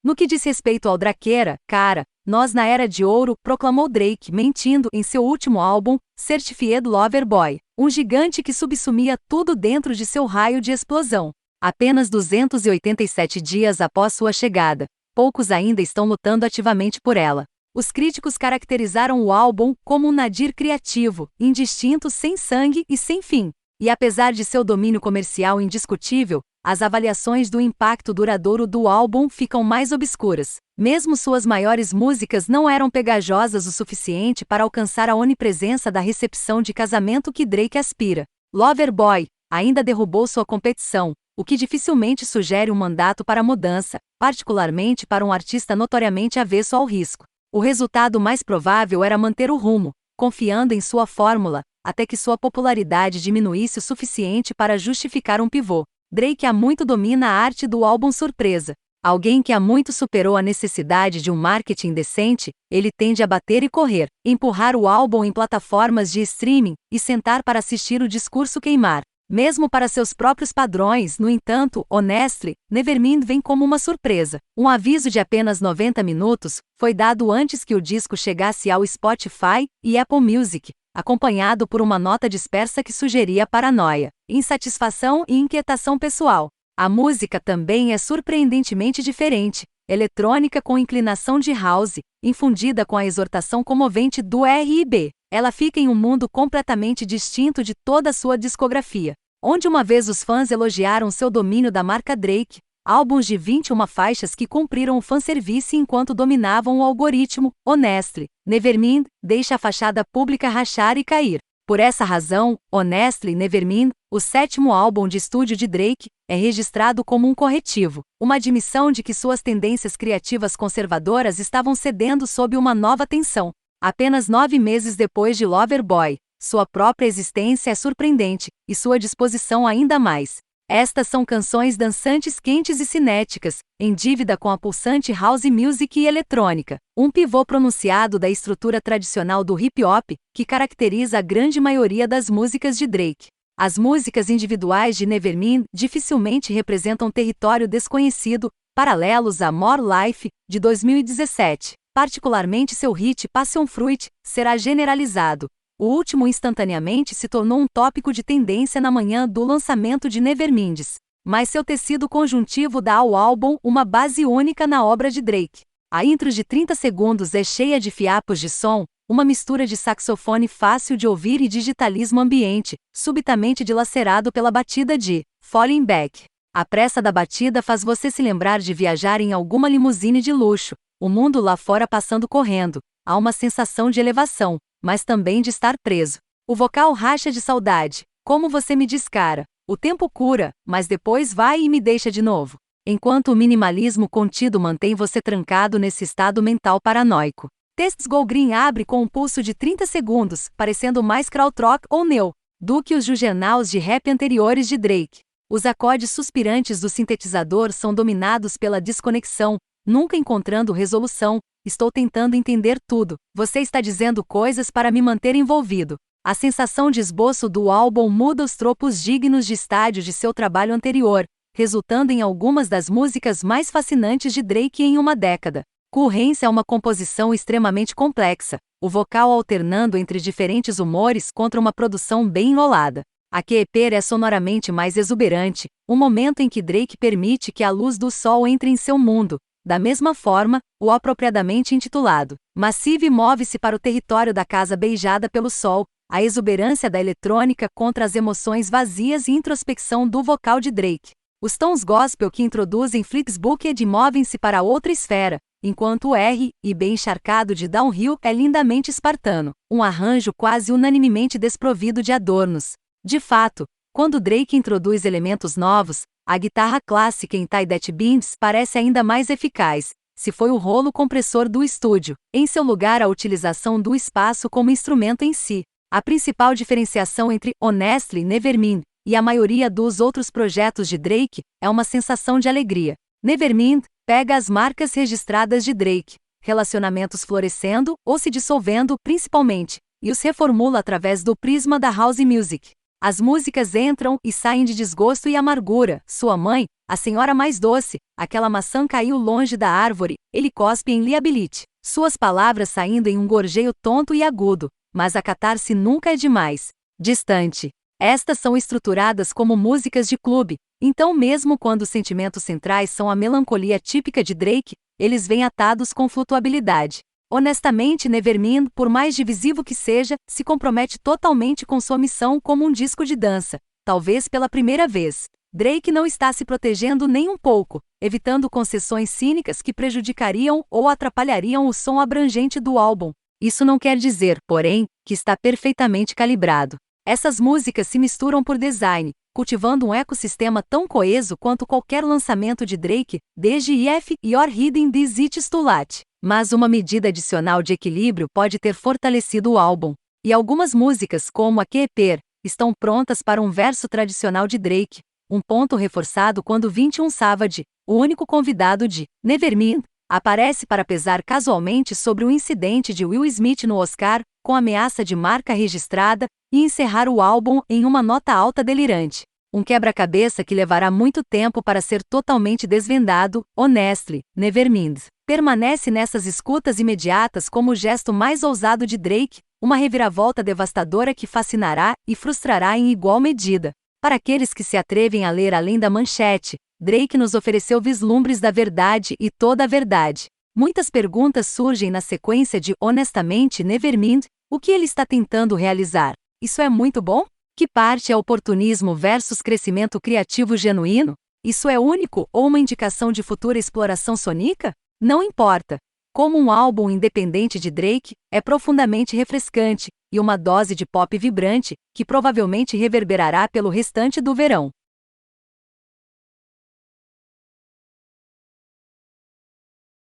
No que diz respeito ao Draqueira, cara, nós na Era de Ouro, proclamou Drake, mentindo em seu último álbum, Certified Lover Boy, um gigante que subsumia tudo dentro de seu raio de explosão. Apenas 287 dias após sua chegada, poucos ainda estão lutando ativamente por ela. Os críticos caracterizaram o álbum como um nadir criativo, indistinto, sem sangue e sem fim. E apesar de seu domínio comercial indiscutível, as avaliações do impacto duradouro do álbum ficam mais obscuras. Mesmo suas maiores músicas não eram pegajosas o suficiente para alcançar a onipresença da recepção de casamento que Drake aspira. Loverboy ainda derrubou sua competição, o que dificilmente sugere um mandato para mudança, particularmente para um artista notoriamente avesso ao risco. O resultado mais provável era manter o rumo, confiando em sua fórmula, até que sua popularidade diminuísse o suficiente para justificar um pivô. Drake há muito domina a arte do álbum surpresa. Alguém que há muito superou a necessidade de um marketing decente, ele tende a bater e correr, empurrar o álbum em plataformas de streaming e sentar para assistir o discurso queimar. Mesmo para seus próprios padrões, no entanto, Honestly, Nevermind vem como uma surpresa. Um aviso de apenas 90 minutos foi dado antes que o disco chegasse ao Spotify e Apple Music, acompanhado por uma nota dispersa que sugeria paranoia, insatisfação e inquietação pessoal. A música também é surpreendentemente diferente, eletrônica com inclinação de house, infundida com a exortação comovente do R&B. Ela fica em um mundo completamente distinto de toda a sua discografia. Onde uma vez os fãs elogiaram seu domínio da marca Drake, álbuns de 21 faixas que cumpriram o fanservice enquanto dominavam o algoritmo, Honestly, Nevermind deixa a fachada pública rachar e cair. Por essa razão, Honestly, Nevermind, o 7º álbum de estúdio de Drake, é registrado como um corretivo, uma admissão de que suas tendências criativas conservadoras estavam cedendo sob uma nova tensão. Apenas 9 meses depois de Loverboy, sua própria existência é surpreendente, e sua disposição ainda mais. Estas são canções dançantes, quentes e cinéticas, em dívida com a pulsante house music e eletrônica, um pivô pronunciado da estrutura tradicional do hip-hop, que caracteriza a grande maioria das músicas de Drake. As músicas individuais de Nevermind dificilmente representam território desconhecido, paralelos a More Life, de 2017. Particularmente seu hit Passion Fruit será generalizado. O último instantaneamente se tornou um tópico de tendência na manhã do lançamento de Neverminds. Mas seu tecido conjuntivo dá ao álbum uma base única na obra de Drake. A intro de 30 segundos é cheia de fiapos de som, uma mistura de saxofone fácil de ouvir e digitalismo ambiente, subitamente dilacerado pela batida de Falling Back. A pressa da batida faz você se lembrar de viajar em alguma limusine de luxo, o mundo lá fora passando correndo. Há uma sensação de elevação, mas também de estar preso. O vocal racha de saudade. Como você me descara. O tempo cura, mas depois vai e me deixa de novo. Enquanto o minimalismo contido mantém você trancado nesse estado mental paranoico. Tests Go Green abre com um pulso de 30 segundos, parecendo mais krautrock ou neo do que os juggernaus de rap anteriores de Drake. Os acordes suspirantes do sintetizador são dominados pela desconexão, nunca encontrando resolução. Estou tentando entender tudo. Você está dizendo coisas para me manter envolvido. A sensação de esboço do álbum muda os tropos dignos de estádio de seu trabalho anterior, resultando em algumas das músicas mais fascinantes de Drake em uma década. Coolhands é uma composição extremamente complexa, o vocal alternando entre diferentes humores contra uma produção bem enrolada. A QEP é sonoramente mais exuberante, um momento em que Drake permite que a luz do sol entre em seu mundo. Da mesma forma, o apropriadamente intitulado Massive move-se para o território da casa beijada pelo sol, a exuberância da eletrônica contra as emoções vazias e introspecção do vocal de Drake. Os tons gospel que introduzem Flixbucket movem-se para outra esfera, enquanto o R&B encharcado de Downhill é lindamente espartano, um arranjo quase unanimemente desprovido de adornos. De fato, quando Drake introduz elementos novos, a guitarra clássica em Tie That Beams parece ainda mais eficaz, se foi o rolo compressor do estúdio, em seu lugar a utilização do espaço como instrumento em si. A principal diferenciação entre Honestly, Nevermind e a maioria dos outros projetos de Drake é uma sensação de alegria. Nevermind pega as marcas registradas de Drake, relacionamentos florescendo ou se dissolvendo principalmente, e os reformula através do prisma da house music. As músicas entram e saem de desgosto e amargura. Sua mãe, a senhora mais doce, aquela maçã caiu longe da árvore, ele cospe em liability. Suas palavras saindo em um gorjeio tonto e agudo, mas a catarse nunca é demais. Distante. Estas são estruturadas como músicas de clube, então mesmo quando os sentimentos centrais são a melancolia típica de Drake, eles vêm atados com flutuabilidade. Honestamente, Nevermind, por mais divisivo que seja, se compromete totalmente com sua missão como um disco de dança, talvez pela primeira vez. Drake não está se protegendo nem um pouco, evitando concessões cínicas que prejudicariam ou atrapalhariam o som abrangente do álbum. Isso não quer dizer, porém, que está perfeitamente calibrado. Essas músicas se misturam por design, cultivando um ecossistema tão coeso quanto qualquer lançamento de Drake, desde If You're Hidden This It's Too Late. Mas uma medida adicional de equilíbrio pode ter fortalecido o álbum. E algumas músicas, como a Keeper, estão prontas para um verso tradicional de Drake, um ponto reforçado quando 21 Savage, o único convidado de Nevermind, aparece para pesar casualmente sobre o incidente de Will Smith no Oscar, com ameaça de marca registrada, e encerrar o álbum em uma nota alta delirante. Um quebra-cabeça que levará muito tempo para ser totalmente desvendado. Honestly, Nevermind permanece nessas escutas imediatas como o gesto mais ousado de Drake, uma reviravolta devastadora que fascinará e frustrará em igual medida. Para aqueles que se atrevem a ler além da manchete, Drake nos ofereceu vislumbres da verdade e toda a verdade. Muitas perguntas surgem na sequência de Honestamente, Nevermind. O que ele está tentando realizar? Isso é muito bom? Que parte é oportunismo versus crescimento criativo genuíno? Isso é único ou uma indicação de futura exploração sonica? Não importa. Como um álbum independente de Drake, é profundamente refrescante, e uma dose de pop vibrante, que provavelmente reverberará pelo restante do verão.